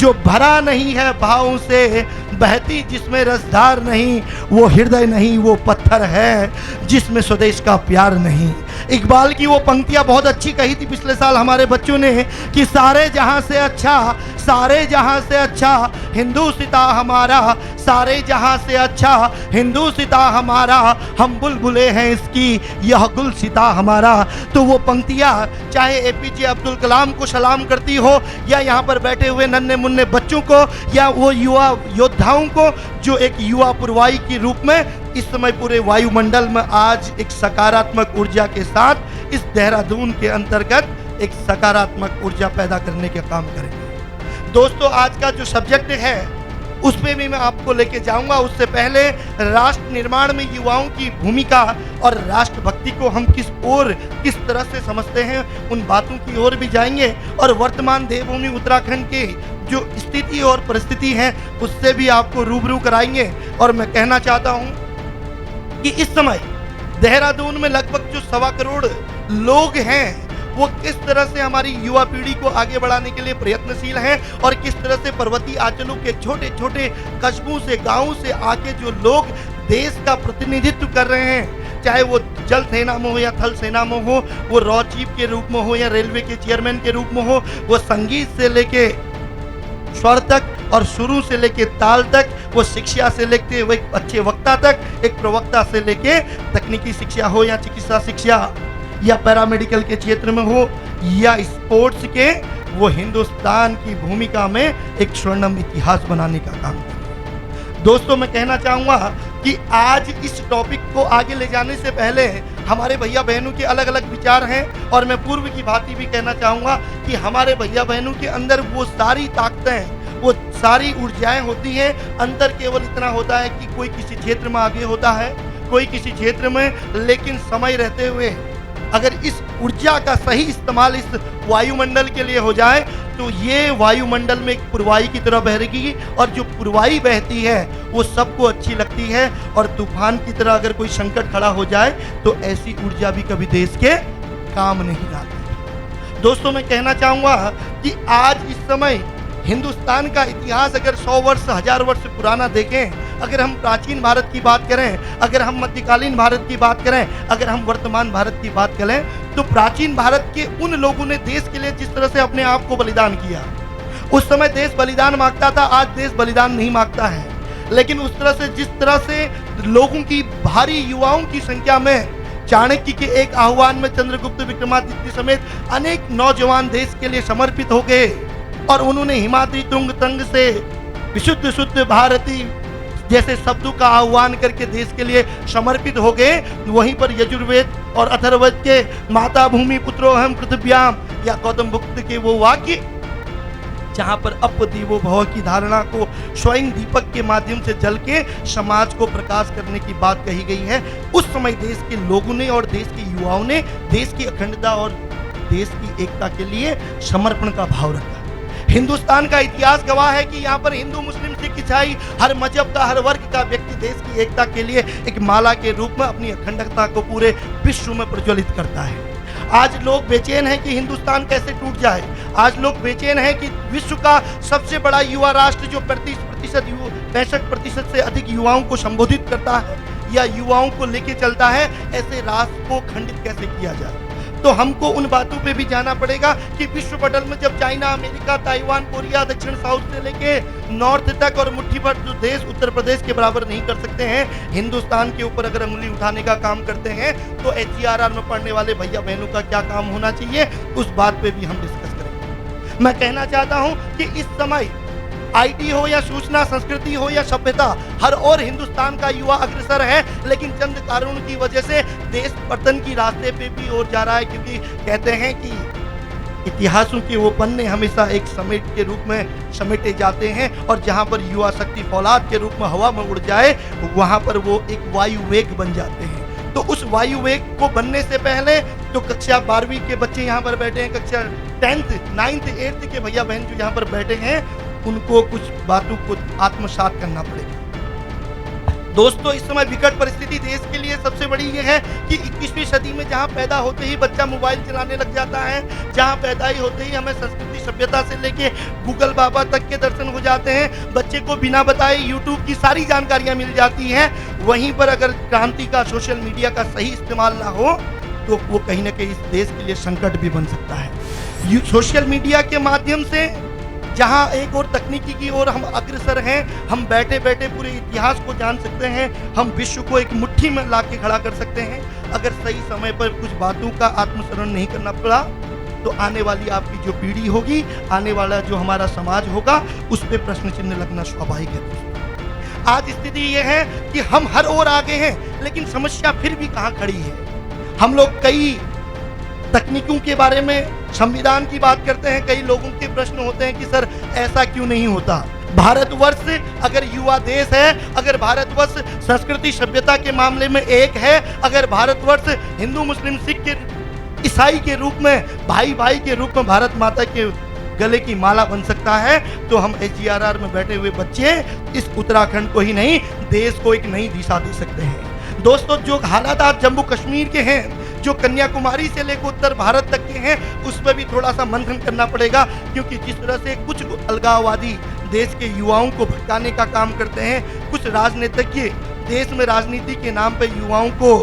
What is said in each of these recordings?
जो भरा नहीं है भावों से, बहती जिसमें रसधार नहीं, वो हृदय नहीं वो पत्थर है जिसमें स्वदेश का प्यार नहीं। इकबाल की वो पंक्तियां बहुत अच्छी कही थी पिछले साल हमारे बच्चों ने कि सारे जहां से अच्छा, सारे जहां से अच्छा हिंदुस्ता हमारा, सारे जहां से अच्छा हिंदुस्ता हमारा, हम बुलबुले हैं इसकी यह गुलसिता हमारा। तो वो पंक्तियां चाहे एपीजे अब्दुल कलाम को सलाम करती हो, या यहाँ पर बैठे हुए नन्हे मुन्ने बच्चों को, या वो युवा योद्धाओं को जो एक युवा पुरवाई के रूप में इस समय पूरे वायुमंडल में आज एक सकारात्मक ऊर्जा के साथ इस देहरादून के अंतर्गत एक सकारात्मक ऊर्जा पैदा करने का काम करेंगे। दोस्तों, आज का जो सब्जेक्ट है उस पर भी मैं आपको लेके जाऊंगा। उससे पहले राष्ट्र निर्माण में युवाओं की भूमिका और राष्ट्रभक्ति को हम किस तरह से समझते हैं, उन बातों की ओर भी जाएंगे, और वर्तमान देवभूमि उत्तराखंड के जो स्थिति और परिस्थिति है उससे भी आपको रूबरू कराएंगे। और मैं कहना चाहता हूं कि इस समय देहरादून में लगभग जो 1.25 करोड़ लोग हैं वो किस तरह से हमारी युवा पीढ़ी को आगे बढ़ाने के लिए प्रयत्नशील हैं, और किस तरह से पर्वतीय अंचलों के छोटे छोटे कस्बों से, गांवों से आके जो लोग देश का प्रतिनिधित्व कर रहे हैं, चाहे वो जल सेना में हो या थल सेना में हो, वो रॉ चीफ के रूप में हो या रेलवे के चेयरमैन के रूप में हो, वो संगीत से लेके स्वर तक और शुरू से लेके ताल तक, वो शिक्षा से लेके वो एक अच्छे वक्ता तक, एक प्रवक्ता से लेके तकनीकी शिक्षा हो या चिकित्सा शिक्षा या पैरामेडिकल के क्षेत्र में हो या स्पोर्ट्स के, वो हिंदुस्तान की भूमिका में एक स्वर्णिम इतिहास बनाने का काम करे। दोस्तों, मैं कहना चाहूँगा कि आज इस टॉपिक को आगे ले जाने से पहले हमारे भैया बहनों के अलग अलग विचार हैं, और मैं पूर्व की भांति भी कहना चाहूँगा कि हमारे भैया बहनों के अंदर वो सारी ताकतें, वो सारी ऊर्जाएं होती हैं। अंतर केवल इतना होता है कि कोई किसी क्षेत्र में आगे होता है, कोई किसी क्षेत्र में, लेकिन समय रहते हुए अगर इस ऊर्जा का सही इस्तेमाल इस वायुमंडल के लिए हो जाए तो ये वायुमंडल में एक पुरवाई की तरह बहेगी, और जो पुरवाई बहती है वो सबको अच्छी लगती है, और तूफान की तरह अगर कोई संकट खड़ा हो जाए तो ऐसी ऊर्जा भी कभी देश के काम नहीं आती। दोस्तों, मैं कहना चाहूँगा कि आज इस समय हिंदुस्तान का इतिहास अगर 100 वर्ष 1000 वर्ष पुराना देखें, अगर हम प्राचीन भारत की बात करें, अगर हम मध्यकालीन भारत की बात करें, अगर हम वर्तमान भारत की बात करें, तो प्राचीन भारत के उन लोगों ने देश के लिए जिस तरह से अपने आप को बलिदान किया, उस समय देश बलिदान मांगता था, आज देश बलिदान नहीं मांगता है। लेकिन उस तरह से जिस तरह से लोगों की भारी युवाओं की संख्या में चाणक्य के एक आह्वान में चंद्रगुप्त विक्रमादित्य समेत अनेक नौजवान देश के लिए समर्पित हो गए, और उन्होंने हिमाद्री तुंग तंग से विशुद्ध शुद्ध भारती जैसे शब्दों का आह्वान करके देश के लिए समर्पित हो गए। वहीं पर यजुर्वेद और अथर्ववेद के माता भूमि पुत्रोहम पृथ्व्याम या गौतम बुद्ध के वो वाक्य, जहां पर अप दीवो भव की धारणा को स्वयं दीपक के माध्यम से जल के समाज को प्रकाश करने की बात कही गई है, उस समय देश के लोगों ने और देश के युवाओं ने देश की अखंडता और देश की एकता के लिए समर्पण का भाव रखा। हिंदुस्तान का इतिहास गवाह है कि यहाँ पर हिंदू, मुस्लिम, सिख, ईसाई, हर मजहब का, हर वर्ग का व्यक्ति देश की एकता के लिए एक माला के रूप में अपनी अखंडता को पूरे विश्व में प्रज्वलित करता है। आज लोग बेचैन हैं कि हिंदुस्तान कैसे टूट जाए। आज लोग बेचैन हैं कि विश्व का सबसे बड़ा युवा राष्ट्र जो 65% से अधिक युवाओं को संबोधित करता है या युवाओं को लेके चलता है, ऐसे राष्ट्र को खंडित कैसे किया जाए। तो हमको उन बातों पे भी जाना पड़ेगा कि विश्व पटल में जब चाइना, अमेरिका, ताइवान, कोरिया, दक्षिण साउथ से लेके नॉर्थ तक और मुट्ठी भर जो देश उत्तर प्रदेश के बराबर नहीं कर सकते हैं, हिंदुस्तान के ऊपर अगर उंगली उठाने का काम करते हैं, तो HERR में पढ़ने वाले भैया बहनों का क्या काम होना चाहिए, उस बात पे भी हम डिस्कस करेंगे। मैं कहना चाहता हूं कि इस समय IT हो या सूचना संस्कृति हो या सभ्यता, हर ओर हिंदुस्तान का युवा अग्रसर है, लेकिन चंद कारणों की वजह से देश पतन की रास्ते पे भी और जा रहा है। क्योंकि कहते हैं कि इतिहासों के वो पन्ने हमेशा एक समेट के रूप में समेटे जाते हैं, और जहां पर युवा शक्ति फौलाद के रूप में हवा में उड़ जाए, वहां पर वो एक वायु वेग बन जाते हैं। तो उस वायु वेग को बनने से पहले तो कक्षा 12वीं के बच्चे यहाँ पर बैठे हैं, कक्षा 10th, 9th, 8th के भैया बहन जो यहाँ पर बैठे हैं, उनको कुछ बातों को आत्मसात करना पड़ेगा। दोस्तों, इस समय विकट परिस्थिति देश के लिए सबसे बड़ी ये है कि 21वीं सदी में जहां पैदा होते ही बच्चा मोबाइल चलाने लग जाता है, जहां पैदा ही होते ही हमें संस्कृति सभ्यता से लेके गूगल बाबा तक के दर्शन हो जाते हैं, बच्चे को बिना बताए यूट्यूब की सारी जानकारियां मिल जाती हैं, वहीं पर अगर क्रांति का, सोशल मीडिया का सही इस्तेमाल ना हो तो वो कहीं ना कहीं इस देश के लिए संकट भी बन सकता है। सोशल मीडिया के माध्यम से जहां एक और तकनीकी की ओर हम अग्रसर हैं, हम बैठे बैठे पूरे इतिहास को जान सकते हैं, हम विश्व को एक मुट्ठी में ला के खड़ा कर सकते हैं। अगर सही समय पर कुछ बातों का आत्मसरण नहीं करना पड़ा तो आने वाली आपकी जो पीढ़ी होगी, आने वाला जो हमारा समाज होगा, उस पर प्रश्न चिन्ह लगना स्वाभाविक है। आज स्थिति यह है कि हम हर ओर आगे हैं, लेकिन समस्या फिर भी कहाँ खड़ी है। हम लोग कई तकनीकों के बारे में, संविधान की बात करते हैं, कई लोगों के प्रश्न होते हैं कि सर ऐसा क्यों नहीं होता। भारतवर्ष अगर युवा देश है, अगर भारतवर्ष संस्कृति सभ्यता के मामले में एक है, अगर भारतवर्ष हिंदू मुस्लिम सिख के ईसाई के रूप में, भाई भाई के रूप में भारत माता के गले की माला बन सकता है, तो हम SGRR में बैठे हुए बच्चे इस उत्तराखंड को ही नहीं, देश को एक नई दिशा दे सकते हैं। दोस्तों, जो हालात आज जम्मू कश्मीर के हैं, जो कन्याकुमारी से लेकर उत्तर भारत तक के हैं, उस पर भी थोड़ा सा मंथन करना पड़ेगा, क्योंकि जिस तरह से कुछ अलगाववादी देश के युवाओं को भटकाने का काम करते हैं, कुछ राजनीतिज्ञ देश में राजनीति के नाम पर युवाओं को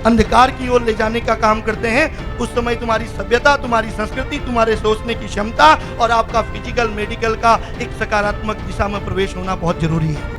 अंधकार की ओर ले जाने का काम करते हैं, उस समय तुम्हारी सभ्यता, तुम्हारी संस्कृति, तुम्हारे सोचने की क्षमता और आपका फिजिकल मेडिकल का एक सकारात्मक दिशा में प्रवेश होना बहुत जरूरी है।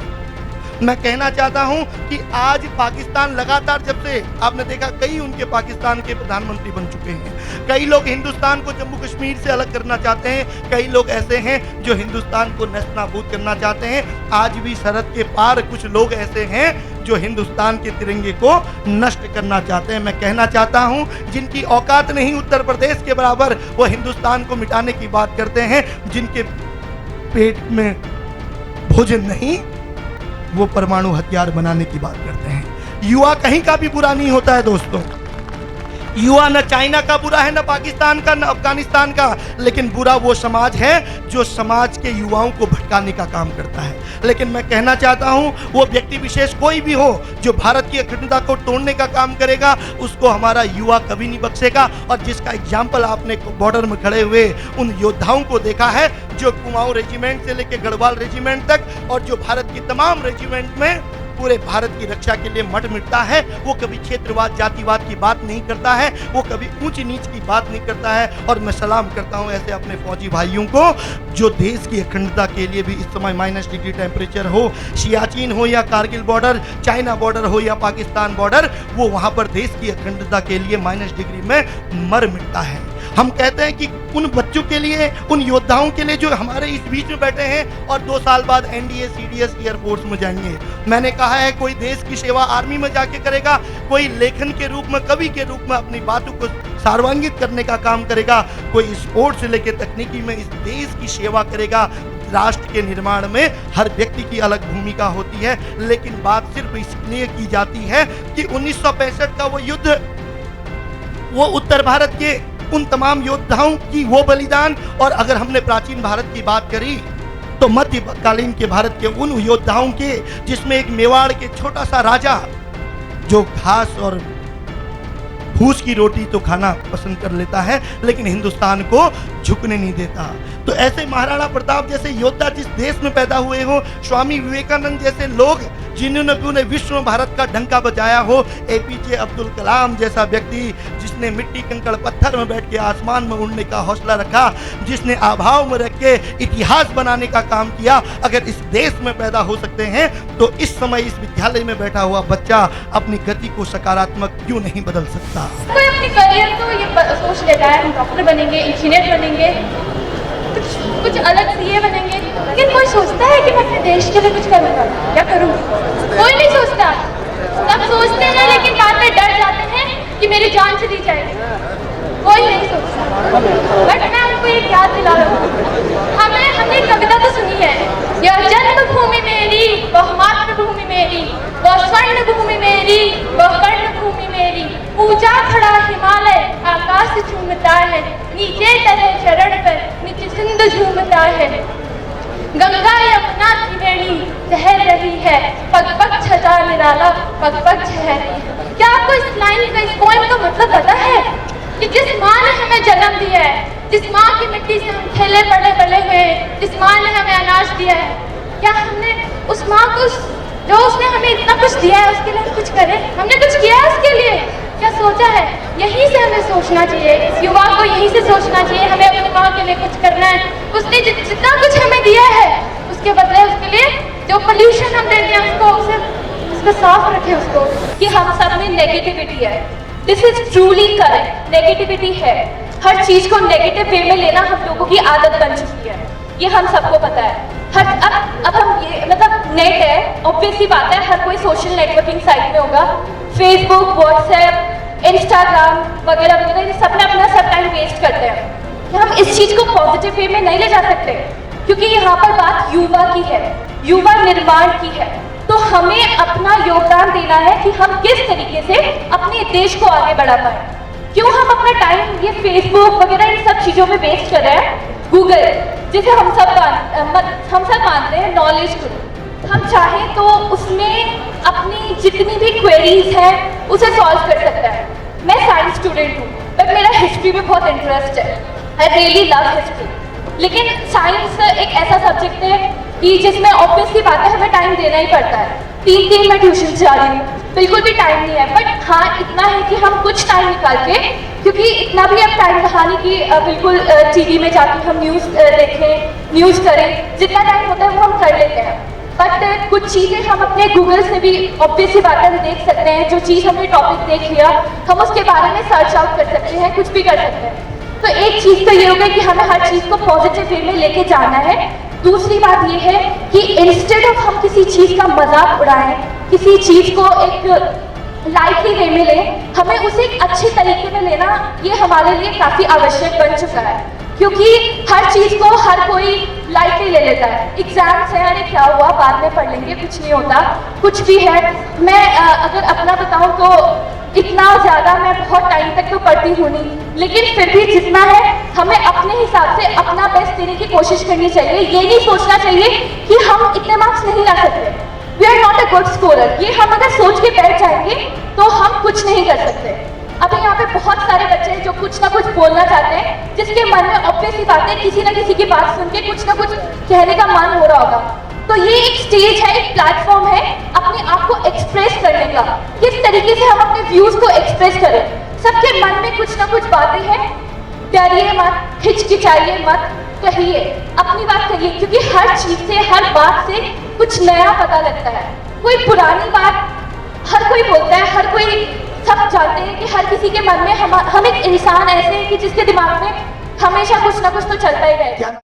मैं कहना चाहता हूं कि आज पाकिस्तान लगातार, जब से आपने देखा, कई उनके पाकिस्तान के प्रधानमंत्री बन चुके हैं, कई लोग हिंदुस्तान को जम्मू कश्मीर से अलग करना चाहते हैं, कई लोग ऐसे हैं जो हिंदुस्तान को नस्तानाबूद करना चाहते हैं। आज भी सरहद के पार कुछ लोग ऐसे हैं जो हिंदुस्तान के तिरंगे को नष्ट करना चाहते हैं। मैं कहना चाहता हूं, जिनकी औकात नहीं उत्तर प्रदेश के बराबर, वो हिंदुस्तान को मिटाने की बात करते हैं, जिनके पेट में भोजन नहीं, वो परमाणु हथियार बनाने की बात करते हैं। युवा कहीं का भी बुरा नहीं होता है दोस्तों, युवा न चाइना का बुरा है, न पाकिस्तान का, न अफगानिस्तान का, लेकिन बुरा वो समाज है जो समाज के युवाओं को भटकाने का काम करता है। लेकिन मैं कहना चाहता हूं, वो व्यक्ति विशेष कोई भी हो जो भारत की अखंडता को तोड़ने का काम करेगा, उसको हमारा युवा कभी नहीं बख्शेगा। और जिसका एग्जाम्पल आपने बॉर्डर में खड़े हुए उन योद्धाओं को देखा है, जो कुमाऊं रेजिमेंट से लेकर गढ़वाल रेजिमेंट तक, और जो भारत की तमाम रेजिमेंट में पूरे भारत की रक्षा के लिए मट मिटता है, वो कभी क्षेत्रवाद, जातिवाद की बात नहीं करता है, वो कभी ऊंच नीच की बात नहीं करता है। और मैं सलाम करता हूं ऐसे अपने फौजी भाइयों को जो देश की अखंडता के लिए भी इस समय -डिग्री टेम्परेचर हो, सियाचिन हो या कारगिल बॉर्डर, चाइना बॉर्डर हो या पाकिस्तान बॉर्डर, वो वहां पर देश की अखंडता के लिए -डिग्री में मर मिटता है। हम कहते हैं कि उन बच्चों के लिए, उन योद्धाओं के लिए जो हमारे इस बीच में बैठे हैं और 2 साल बाद NDA, CDS, एयरफोर्स में जाएंगे। मैंने कहा है, कोई देश की सेवा आर्मी में जाके करेगा, कोई लेखन के रूप में, कवि के रूप में अपनी बातों को सार्वजनिक करने का काम करेगा, कोई स्पोर्ट्स से लेकर तकनीकी में इस देश की सेवा करेगा। राष्ट्र के निर्माण में हर व्यक्ति की अलग भूमिका होती है, लेकिन बात सिर्फ इसलिए की जाती है कि 1965 का वो युद्ध, वो उत्तर भारत के उन तमाम योद्धाओं की वो बलिदान, और अगर हमने प्राचीन भारत की बात करी तो मध्यकालीन के भारत के उन योद्धाओं के, जिसमें एक मेवाड़ के छोटा सा राजा जो घास और फूस की रोटी तो खाना पसंद कर लेता है, लेकिन हिंदुस्तान को झुकने नहीं देता। तो ऐसे महाराणा प्रताप जैसे योद्धा जिस देश में पैदा हुए हो, स्वामी विवेकानंद जैसे लोग जिन्होंने विश्व में भारत का डंका बजाया हो, APJ अब्दुल कलाम जैसा व्यक्ति जिसने मिट्टी कंकड़ पत्थर में बैठ के आसमान में उड़ने का हौसला रखा, जिसने अभाव में रख के इतिहास बनाने का काम किया, अगर इस देश में पैदा हो सकते हैं तो इस समय इस विद्यालय में बैठा हुआ बच्चा अपनी गति को सकारात्मक क्यों नहीं बदल सकता। कोई अपने करियर को ये सोच लेता है, हम डॉक्टर बनेंगे, इंजीनियर बनेंगे, कुछ अलग CA बनेंगे, लेकिन कोई सोचता है कि मैं अपने देश के लिए कुछ करूँगा, क्या करूँगा? कोई नहीं सोचता। सब सोचते हैं लेकिन बाद में डर जाते हैं कि मेरी जान चली जाएगी। कोई नहीं सोचता। बट मैं उनको ये याद दिला रहा हूँ, हमने कविता तो सुनी है, यह जन्मभूमि मेरी, वह मातृभूमि मेरी, वह स्वर्ण भूमि मेरी, वह कर्ण भूमि मेरी, ऊंचा खड़ा हिमालय आकाश झूमता है, नीचे तले चरण पर नीचे सिंधु झूमता है, गंगा यमुना त्रिवेणी जहर रही है, पग पग छजा निराला, पग पग जहर रही है। क्या आपको इस लाइन का, इस पोएम का मतलब पता है कि जिस माँ ने हमें जन्म दिया है, जिस माँ की मिट्टी से हम खेले पले हुए, जिस माँ ने हमें अनाज दिया है, क्या हमने उस माँ को, जो उसने हमें इतना कुछ दिया है, उसके लिए हम कुछ करें? हमने कुछ किया है उसके लिए? क्या सोचा है? यहीं से हमें सोचना चाहिए, इस युवा को यहीं से सोचना चाहिए। हमें अपनी माँ के लिए कुछ करना है। उसने जितना कुछ हमें दिया है, उसके बदले उसके लिए जो पोल्यूशन हम देते हैं उसको साफ रखें उसको। कि हम सब में नेगेटिविटी है, this is truly correct, negativity है। हर चीज को नेगेटिव वे में लेना हम लोगों की आदत बन चुकी है, ये हम सबको पता है। अब हम ये मतलब नेट है, ऑब्वियसली बात है, हर कोई सोशल नेटवर्किंग साइट में होगा, फेसबुक, व्हाट्सएप, इंस्टाग्राम वगैरह वगैरह, इन सब में अपना सब टाइम वेस्ट करते हैं। कि हम इस चीज को पॉजिटिव वे में नहीं ले जा सकते, क्योंकि यहाँ पर बात युवा की है, युवा निर्माण की है। तो हमें अपना योगदान देना है कि हम किस तरीके से अपने देश को आगे बढ़ा पाए। क्यों हम अपना टाइम ये फेसबुक वगैरह इन सब चीजों में वेस्ट कर रहे हैं? गूगल, जिसे हम सब मानते हैं नॉलेज गुरु, हम चाहें तो उसमें अपनी जितनी भी क्वेरीज हैं उसे सॉल्व कर सकता है। मैं साइंस स्टूडेंट हूँ, बट मेरा हिस्ट्री में बहुत इंटरेस्ट है, आई रियली लव हिस्ट्री। लेकिन साइंस एक ऐसा सब्जेक्ट है कि जिसमें ऑब्वियसली बात है हमें टाइम देना ही पड़ता है। 3 मैं ट्यूशन जा रही हूँ, बिल्कुल भी टाइम नहीं है, बट हाँ इतना है कि हम कुछ टाइम निकाल के, क्योंकि इतना भी अब टाइम रहा नहीं कि बिल्कुल टीवी में जाके हम न्यूज़ देखें, न्यूज़ करें। जितना टाइम होता है वो हम कर लेते हैं, बट कुछ चीज़ें हम अपने गूगल से भी ऑब्वियसली बात है देख सकते हैं। जो चीज़ हमने टॉपिक देख लिया, हम उसके बारे में सर्च आउट कर सकते हैं, कुछ भी कर सकते हैं। तो एक चीज़ तो ये हो गई कि हमें हर चीज़ को पॉजिटिव वे में लेके जाना है। दूसरी बात ये है कि इंस्टेड ऑफ हम किसी चीज़ का मजाक उड़ाएं, किसी चीज़ को एक लाइटली वे में लें, हमें उसे एक अच्छे तरीके में लेना ये हमारे लिए काफ़ी आवश्यक बन चुका है। क्योंकि हर चीज़ को हर कोई लाइटली ले लेता है। एग्जाम्स है, अरे क्या हुआ, बाद में पढ़ लेंगे, कुछ नहीं होता, कुछ भी है। मैं अगर अपना बताऊं तो इतना ज़्यादा मैं बहुत टाइम तक तो पढ़ती हूँ नहीं, लेकिन फिर भी जितना है हमें अपने हिसाब से अपना बेस्ट देने की कोशिश करनी चाहिए। ये नहीं सोचना चाहिए कि हम इतने मार्क्स नहीं ला सकते, we are not a good scorer. ये हम अगर सोच के बैठ जाएंगे तो हम कुछ नहीं कर सकते। अभी यहाँ पे बहुत सारे बच्चे हैं जो कुछ ना कुछ बोलना चाहते हैं, जिसके मन में ऑब्वियसली बात है किसी ना किसी की बात सुन के कुछ ना कुछ कहने का मन हो रहा होगा। तो ये एक स्टेज है, एक प्लेटफॉर्म है अपने आप को एक्सप्रेस करने का। किस तरीके से हम अपने व्यूज को एक्सप्रेस करें। सबके मन में कुछ ना कुछ बातें हैं, डरिए मत, हिचकिचाइए मत, कहिए, अपनी बात कहिए, क्योंकि हर चीज से, हर बात से कुछ नया पता लगता है। कोई पुरानी बात हर कोई बोलता है, हर कोई, सब जानते हैं कि हर किसी के मन में हम एक इंसान ऐसे हैं कि जिसके दिमाग में हमेशा कुछ ना कुछ तो चलता ही रहेगा।